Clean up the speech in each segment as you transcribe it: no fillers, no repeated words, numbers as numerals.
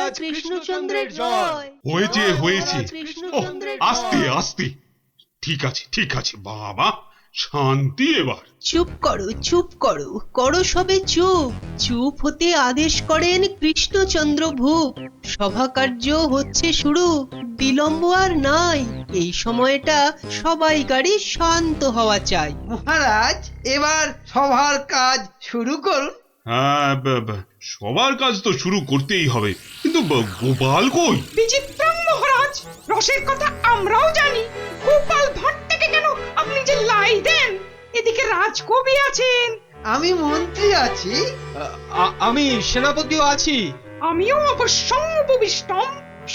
মহারাজ কৃষ্ণচন্দ্রের জয়। হয়েছে হয়েছে। ওহ, কৃষ্ণচন্দ্রের আস্তে জয়। আস্তে। ঠিক আছে বাবা, শান্তি এবার। চুপ করো চুপ করো, করো সবে চুপ। চুপ হতে আদেশ করেন কৃষ্ণচন্দ্র ভূপ। সভা কার্য হচ্ছে শুরু, বিলম্ব আর নাই। এই সময়টা সবাইকারই শান্ত হওয়া চাই। মহারাজ এবার সভার কাজ শুরু করুন। হ্যাঁ, সবার কাজ তো শুরু করতেই হবে, কিন্তু গোপাল কই? বিচিত্রম মহারাজ, রসের কথা আমরাও জানি। গোপাল ভাঁড় থেকে কেন আপনি যে লাই দেন? এদিকে রাজকবি আছেন, আমি মন্ত্রী আছি। আমি সেনাপতিও আছি। আমিও অবশ্যই উপবিষ্টম।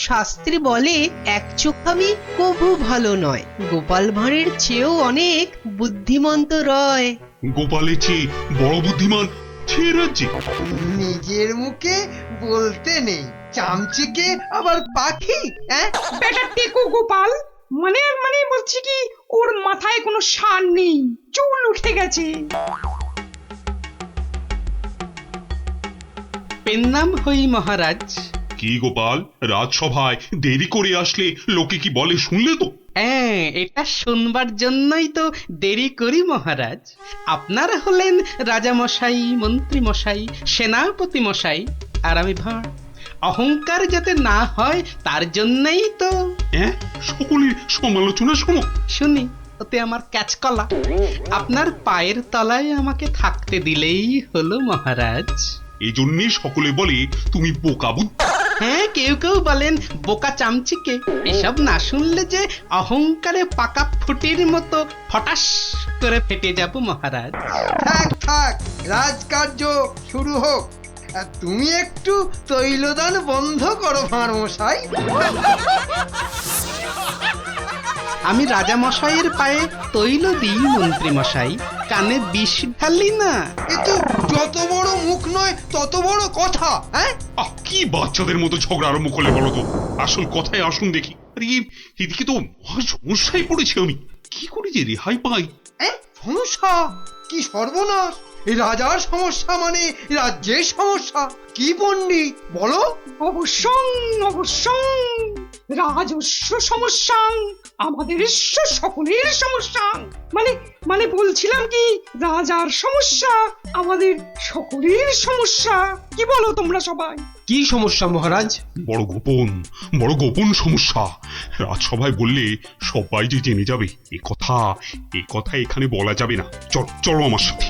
শাস্ত্রে বলে এক চোখামি কভু ভালো নয়। গোপাল ভাঁড়ের চেয়েও অনেক বুদ্ধিমন্ত রয়। গোপালের চেয়ে বড় বুদ্ধিমান সে রাজ্যে? নিজের মুখে বলতে নেই, চামচিকে আবার পাখি। হ্যাঁ, বেটা টেকো গোপাল, মানে মানে বলছি কি, ওর মাথায় কোনো সার নেই, চুল উঠে গেছে। পেন নাম হই মহারাজ। কি গোপাল, রাজসভায় দেরি করে আসলে লোকে কি বলে শুনলে তো? হ্যাঁ, এটা শুনবার জন্যই তো দেরি করি মহারাজ। আপনারা হলেন রাজামশাই, মন্ত্রী মশাই, সেনাপতি মশাই, আর আমি ভাঁড়। অহংকার যাতে না হয় তার জন্যই তো। হ্যাঁ, সকলের সমালোচনা শোনো। শুনি, ওতে আমার ক্যাচকলা। আপনার পায়ের তলায় আমাকে থাকতে দিলেই হলো মহারাজ। এই জন্যে সকলে বলে তুমি বোকা বুদ্ধি। হ্যাঁ, কেউ কেউ বলেন বোকা চামচিকে। এসব না শুনলে যে অহংকারে পাকা ফুটির মতো ফটাস করে ফেটে যাব মহারাজ। থাক, রাজকার্য শুরু হোক। আর তুমি একটু তৈলদান বন্ধ করো ভাঁড় মশাই। আমি রাজামশাইয়ের পায়ে তৈল দিই মন্ত্রী মশাই, কানে বিষ ঢালি না। এ তো যত বড় মুখ নয় তত বড় কথা। হ্যাঁ, কি বাচ্চাদের মতো ঝগড়া আরম্ভ করলে বলো তো? আসল কথায় আসুন দেখি। আরে এদিকে তো মহা সমস্যায় পড়েছি আমি, কি করে যে রেহাই পাই? সমস্যা? কি সর্বনাশ! এই রাজার সমস্যা মানে রাজ্যের সমস্যা। কি পণ্ডিত বলো? অবশ্যই রাজস্ব সমস্যা, আমাদের সকলের সমস্যা। মানে মানে বলছিলাম কি, রাজার সমস্যা আমাদের সকলের সমস্যা। কি বলো তোমরা সবাই? কি সমস্যা মহারাজ? বড় গোপন সমস্যা। রাজসভায় বললে সবাই যে জেনে যাবে, এ কথা এখানে বলা যাবে না। চলো আমার সাথে।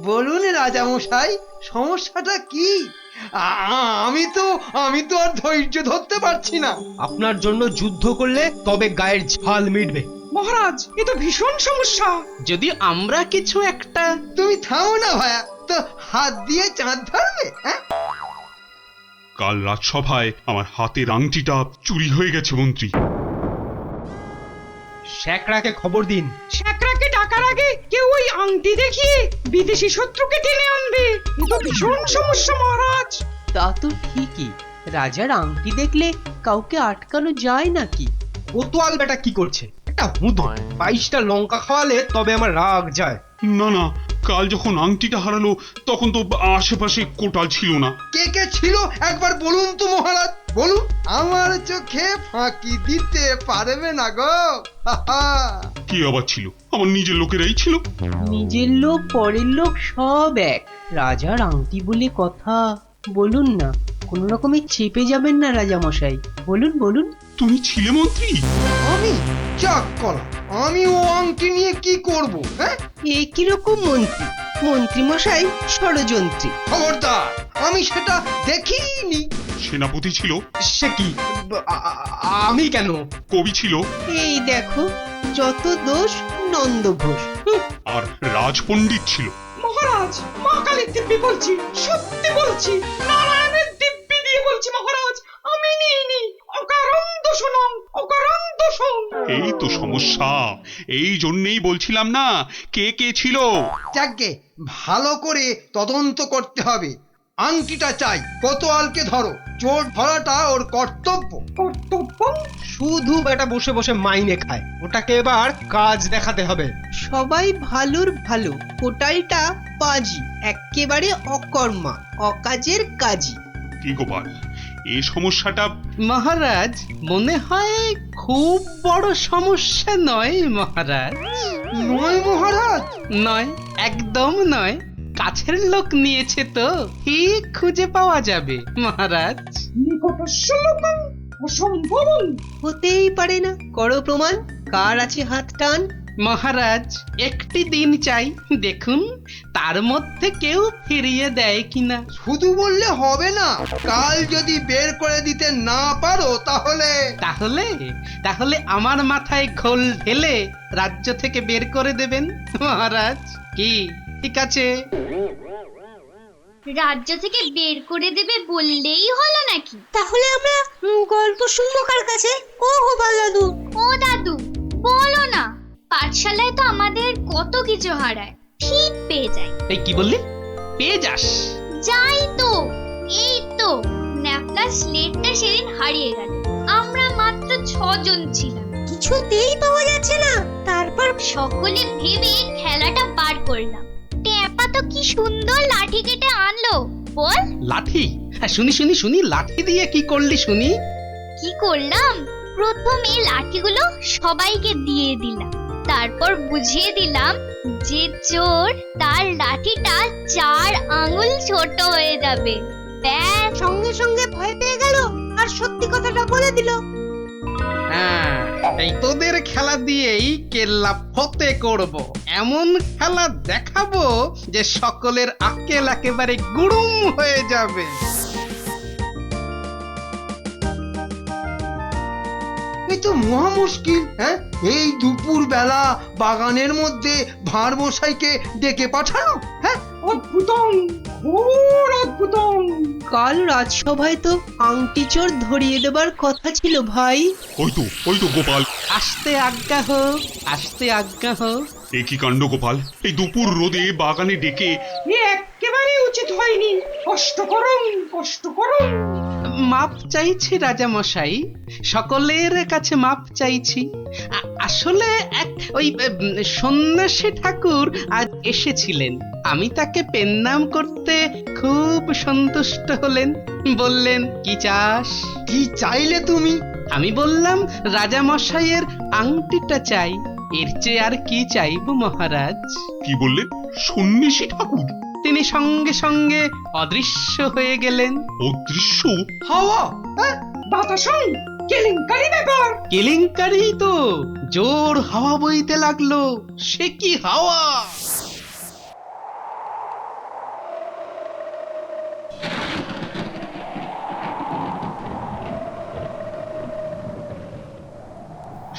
বলুন রাজামশাই, সমস্যাটা কি? আমি তো আর ধৈর্য ধরতে পারছি না। আপনার জন্য যুদ্ধ করলে তবে গায়ের ঝাল মিটবে। মহারাজ, এ তো ভীষণ সমস্যা। যদি আমরা কিছু একটা। তুমি থামো না ভায়া, তো হাত দিয়ে চাঁদ ধরবে? হ্যাঁ, কাল রাজসভায় আমার হাতের আংটিটা চুরি হয়ে গেছে মন্ত্রী। শ্যাকরাকে খবর দিন। শ্যাকরাকে ডাকার আগে কেউ ওই আংটি দেখিয়ে বিদেশি শত্রুকে টেনে আনবে। এ তো ভীষণ সমস্যা মহারাজ। তা তো ঠিকই, রাজার আংটি দেখলে কাউকে আটকানো যায় নাকি? কোতোয়াল বেটা কি করছে? একটা হুঁদো 22টা লঙ্কা খাওয়ালে তবে আমার রাগ যায়। না, কাল যখন আংটিটা হারালো তখন তো আশেপাশে কোটাল ছিল না। কে ছিল একবার বলুন তো মহারাজ, বলুন। আমার চোখে ফাঁকি দিতে পারবে না গো। কি আবার ছিল? আমার নিজের লোকেরাই ছিল। নিজের লোক পরের লোক সব এক। রাজার আংটি বলে কথা, বলুন না, কোন রকমে চেপে যাবেন না রাজামশাই। বলুন। তুমি ছিলে মন্ত্রী? আমি চাক কলা, আমি ও আংটি নিয়ে কি করব? হ্যাঁ, এ কিরকম মন্ত্রী? মন্ত্রী মশাই ষড়যন্ত্রী। খবরদার, আমি সেটা দেখিনি। সেনাপতি ছিল? সে কি? আমি কেন? কবি ছিল? এই দেখো, যত দোষ নন্দ ঘোষ। আর রাজপণ্ডিত ছিল? মহারাজ, মা কালীর দিব্যি বলছি, সত্যি বলছি, নারায়ণের দিব্যি দিয়ে বলছি মহারাজ, আমি নিইনি। অকারণ দোষণম, অকারণ দোষণ। এই তো সমস্যা, এই জন্যেই বলছিলাম না কে কে ছিল। যাকে ভালো করে তদন্ত করতে হবে। আংটিটা চাই, কোতোয়ালকে ধরো, চোর ধরাটা ওর কর্তব্য। কর্তব্য? শুধু বেটা বসে বসে মাইনে খায়, ওটাকে এবার কাজ দেখাতে হবে। সবাই ভালোর ভালো, কোটালটা পাজি, একেবারে অকর্মা, অকাজের কাজী। কি গোপাল, এই সমস্যাটা মহারাজ মনে হয় খুব বড় সমস্যা নয় মহারাজ। নয় মহারাজ? নয়, একদম নয়। কাছের লোক নিয়েছে তো ঠিক খুঁজে পাওয়া যাবে মহারাজ। নিকটস্য লোকং অসম্ভবং। হতেই পারে না, করো প্রমাণ, কার আছে হাত টান। মহারাজ একটি দিন চাই, দেখুন তার মধ্যে কেউ ফিরিয়ে দেয় কিনা। শুধু বললে হবে না, কাল যদি বের করে দিতে না পারো তাহলে তাহলে তাহলে আমার মাথায় খোল ঢেলে রাজ্য থেকে বের করে দেবেন মহারাজ। কি ঠিক আছে? রাজ্য থেকে বের করে দেবে বললেই হলো নাকি? তাহলে আমরা গল্প শুনবো কার কাছে? ও গোপাল দাদু, ও দাদু বলো না, পাঠশালায় তো আমাদের কত কিছু হারায়, ঠিক পেয়ে যাই। এই কি বললি? পেয়ে যাস? যাই তো, এই তো ন্যাপলা স্লেটটা সেদিন হারিয়ে গেল। আমরা মাত্র 6 জন ছিলাম, কিছুতেই পাওয়া যাচ্ছে না। তারপর সকলে ভেবে খেলাটা বার করলাম। ট্যাপা তো কি সুন্দর লাঠি কেটে আনলো, বল। লাঠি? হ্যাঁ, শুনি শুনি শুনি, লাঠি দিয়ে কি করলি শুনি? কি করলাম, প্রথমে লাঠিগুলো সবাইকে দিয়ে দিলাম, তারপর বুঝিয়ে দিলাম যে চোর তার লাঠিটা 4 আঙুল ছোট হয়ে যাবে। ব্যাস, সঙ্গে সঙ্গে ভয় পেয়ে গেল আর সত্যি কথাটা বলে দিল। হ্যাঁ, এই তোদের খেলা দিয়েই কেল্লা ফতে করব, এমন খেলা দেখাবো যে সকলের আক্কেল একেবারে গুড়ুম হয়ে যাবে। এই তো মহা মুশকিল। হ্যাঁ, এই দুপুর বেলা বাগানের মধ্যে ভাঁড় মশাইকে ডেকে পাঠানো। হ্যাঁ, অদ্ভুতং, ঘোর অদ্ভুতং। কাল রাজসভায় তো আংটি চোর ধরিয়ে দেবার কথা ছিল ভাই। ওই তো গোপাল। আসতে আজ্ঞা হোক, আসতে আজ্ঞা হোক। এ কি কাণ্ড গোপাল, এই দুপুর রোদে বাগানে ডেকে। এ একেবারে উচিত হয়নি। কষ্ট করুন, কষ্ট করুন। মাপ চাইছি রাজা মশাই, সকলের কাছে মাপ চাইছি। আসলে এক ওই সন্ন্যাসী ঠাকুর আজ এসেছিলেন, আমি তাকে পেন্নাম করতে খুব সন্তুষ্ট হলেন। বললেন কি চাস? কি চাইলে তুমি? আমি বললাম রাজা মশাইয়ের আংটিটা চাই, এর চেয়ে আর কি চাইব মহারাজ। কি বললে? সন্ন্যাসী ঠাকুর? তিনি সঙ্গে সঙ্গে অদৃশ্য হয়ে গেলেন। অদৃশ্য? হাওয়া? হ্যাঁ, বাতাসন, কেলেঙ্কারি ব্যাপার। কেলেঙ্কারি তো, জোর হাওয়া বইতে লাগলো। সে কি হাওয়া!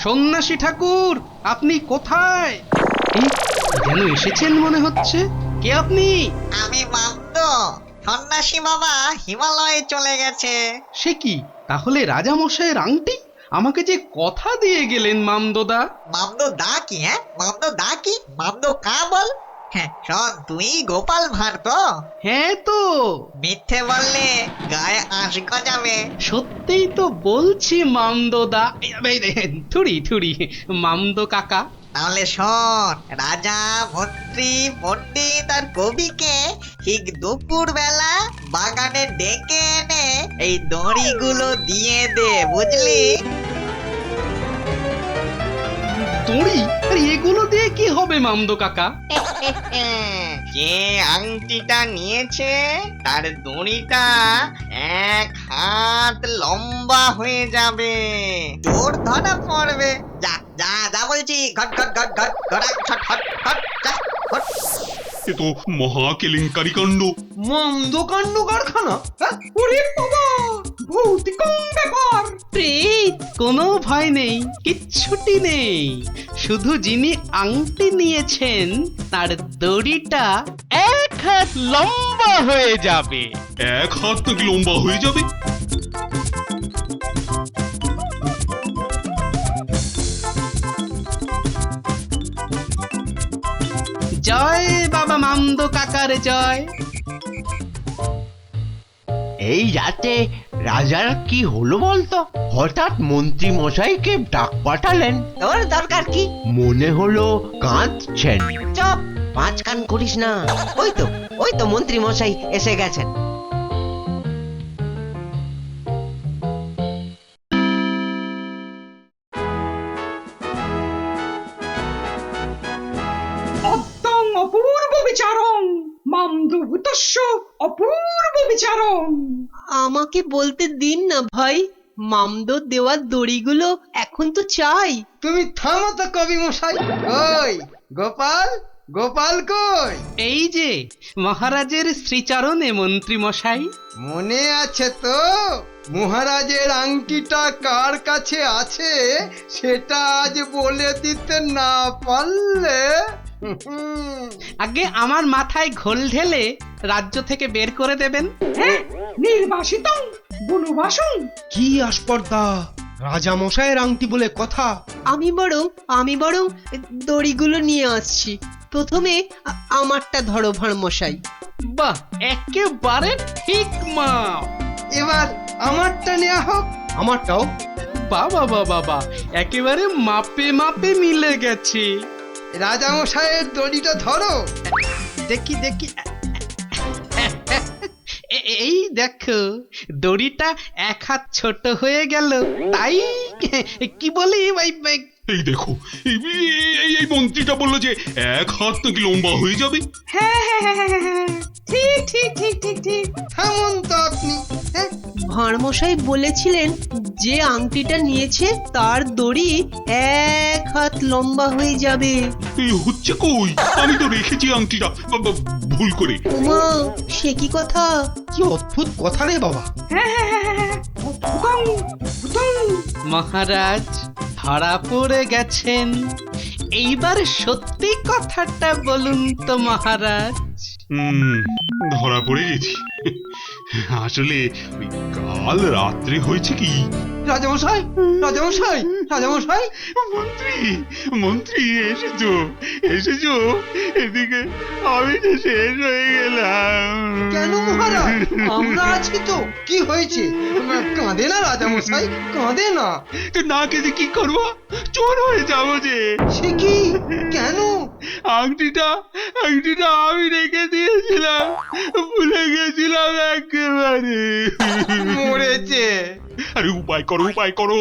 সন্ন্যাসী ঠাকুর, আপনি কোথায়? এই, যেন এসেছেন মনে হচ্ছে। কে আপনি? আমি মামদ, সন্ন্যাসী বাবা হিমালয়ে চলে গেছে। সে কি, তাহলে রাজা মশাইয়ের আংটি? আমাকে যে কথা দিয়ে গেলেন মামদোদা। মামদ দা কি? হ্যাঁ, মামদ দা কি? মামদ কা বল? হ্যাঁ শোন, তুই গোপাল ভাঁড় তো? হ্যাঁ তো, মিথ্যে বললে গায়ে আঁশ গজাবে। সত্যিই তো বলছি মামদোদা। থুড়ি থুড়ি, মামদো কাকা। তাহলে শোন, রাজা মন্ত্রী পণ্ডিত আর কবিকে ঠিক দুপুর বেলা বাগানে ডেকে এনে এই দড়িগুলো দিয়ে দে, বুঝলি? দড়ি? আরে এগুলো দিয়ে কি হবে মামদো কাকা? যে আংটিটা নিয়েছে তার দড়িটা 1 হাত লম্বা হয়ে যাবে, তোর ধরা পড়বে। যা যা যা বলছি, ঘট ঘট ঘট ঘট ঘটা ছট হট হট যা হট। এ তো মহা কেলেঙ্কারি কাণ্ড। মন্দকাণ্ড কারখানা। হ্যাঁ, ওরে বাবা, ভৌতিকং ব্যাপার। প্রেত, কোনো ভয় নেই, কিচ্ছুটি নেই। শুধু যিনি আংটি নিয়েছেন তার দড়িটা 1 হাত লম্বা হয়ে যাবে। 1 হাত নাকি লম্বা হয়ে যাবে? জয় বাবা মামদো কাকার জয়। এই রাতে রাজার কি হলো বলতো? হঠাৎ মন্ত্রী মশাইকে ডাক পাঠালেন। তোর দরকার কি? মনে হলো কাঁদছেন। চপ, পাঁচ কান করিস না। ওই তো মন্ত্রী মশাই এসে গেছেন। অদ্যং অপূর্ব বিচারং মামদভূতস্য অপূর্ব বিচারং। আমাকে বলতে দিন না ভাই, মামদো দেওয়ার দড়িগুলো এখন তো চাই। তুমি থামো তো কবি মশাই। কই গোপাল, গোপাল কই? এই যে মহারাজের শ্রীচরণে মন্ত্রী মশাই। মনে আছে তো মহারাজের আংটিটা কার কাছে আছে সেটা আজ বলে দিতে না পারলে আগে আমার মাথায় ঘোল ঢেলে রাজ্য থেকে বের করে দেবেন। হ্যাঁ, নির্বাসিতং বনবাসং। কি আস্পর্ধা, রাজা মশাইয়ের আংটি বলে কথা। আমি বরং দড়িগুলো নিয়ে আসছি। প্রথমে আমারটা ধরো ভাঁড় মশাই। বাহ, একেবারে ঠিক মা। এবার আমারটা নেওয়া হোক। আমারটাও। বাবা বাবা, একেবারে মাপে মাপে মিলে গেছে। রাজামশাইয়ের দড়িটা ধরো। দেখি এই দেখো, দড়িটা এক হাত ছোট হয়ে গেল। তাই কি বলি এই দেখো, এই মন্ত্রীটা বললো যে এক হাত নাকি লম্বা হয়ে যাবে। হ্যাঁ হ্যাঁ হ্যাঁ হ্যাঁ হ্যাঁ, ঠিক ঠিক ঠিক ঠিক ঠিক। থামুন তো আপনি। হ্যাঁ, ভাঁড় মশাই বলেছিলেন যে আংটিটা নিয়েছে তার দড়ি এক হাত লম্বা হয়ে যাবে। এই হচ্ছে কই, আমি তো রেখেছি আংটিটা ভুল করে। ওমা, সে কি কথা! কি অদ্ভুত কথা রে বাবা। হ্যাঁ হ্যাঁ হ্যাঁ হ্যাঁ, ভূতং, ভূতং। মহারাজ ধরা পড়ে গেছেন। এইবার সত্যি কথাটা বলুন তো মহারাজ। ধরা পড়ে গেছি। আসলে ওই কাল রাত্রে হয়েছে কি, রাজামশাই, রাজামশাই, রাজামশাই। মন্ত্রী মন্ত্রী এসেছো, এদিকে আমি তো শেষ হয়ে গেলাম। কেন মহারাজ, আমরা আছি তো। কি হয়েছে? কাঁদে না রাজামশাই, কাঁদে না। তো না কেঁদে কি করবো, চোর হয়ে যাবো যে। সে কি? কেন? আংটিটা আমি রেখে দিয়েছিলাম, ভুলে গেছিলাম একেবারে। মরেছে। আরে উপায় করো,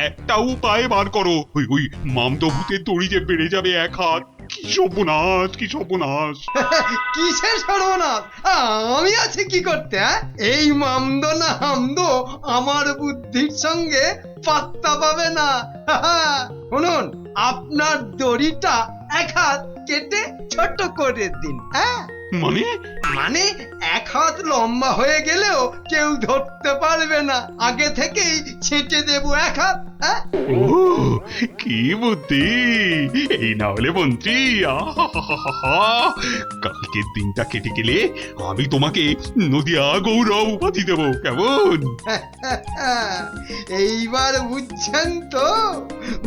একটা উপায় বার করো। ওই মামদো ভূতের দড়ি যে বেড়ে যাবে এক হাত। কি সর্বনাশ, কি সর্বনাশ। কিসের সর্বনাশ? আমি আছি কি করতে? এই মামদো না হামদো আমার বুদ্ধির সঙ্গে পাত্তা পাবে না। শুনুন, আপনার দড়িটা এক হাত কেটে ছোট করে দিন। হ্যাঁ, মানে এক হাত লম্বা হয়ে গেলেও কেউ ধরতে পারবে না। আগে থেকেই ছেঁটে দেবো এক হাত। হ্যাঁ, ও কি বুদ্ধি! এই না হলে মন্ত্রী, কালকের দিনটা কেটে গেলে আমি তোমাকে নদিয়া গৌরব উপাধি দেবো, কেমন? এইবার বুঝছেন তো,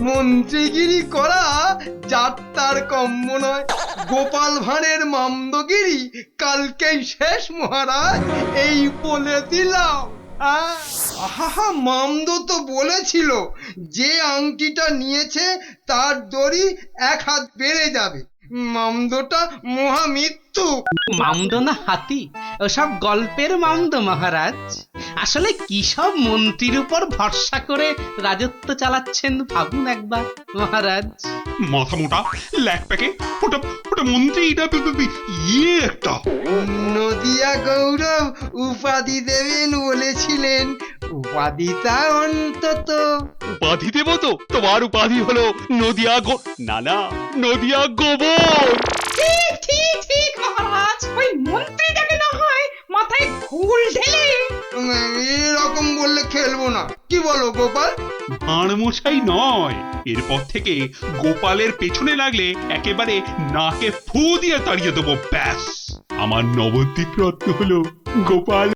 মন্ত্রীগিরি করা যাত্রার কম্য নয়। গোপাল ভাঁড়ের মামদগিরি কালকেই শেষ মহারাজ, এই বলে দিলাম। আহা, মামদো তো বলেছিল যে আংটিটা নিয়েছে তার দড়ি এক হাত বেড়ে যাবে। মামদোটা মহামৃত্যু। মামদো না হাতি, ওসব গল্পের মামদো মহারাজ। আসলে কি সব মন্ত্রীর উপর ভরসা করে রাজত্ব চালাচ্ছেন ভাবুন একবার মহারাজ। মাথা মোটা ল্যাক প্যাকে ওটা মন্ত্রী, ইয়ে একটা নদিয়া গৌরব উপাধি দেবেন বলেছিলেন। উপাধিটা অন্তত। উপাধি দেবো তো, তোমার উপাধি হলো নদিয়া নদিয়া গোবর। ঠিক ঠিক ঠিক মহারাজ, ওই মন্ত্রীটাকে না হয় মাথায় ঘোল ঢেলে। এরকম বললে খেলবো না, কি বলো গোপাল? ভাঁড় মশাই নয়, এরপর থেকে গোপালের পেছনে লাগলে একেবারে নাকে ফু দিয়ে তাড়িয়ে দেবো, ব্যাস। আমার নবদ্বীপ রত্ন হলো গোপাল।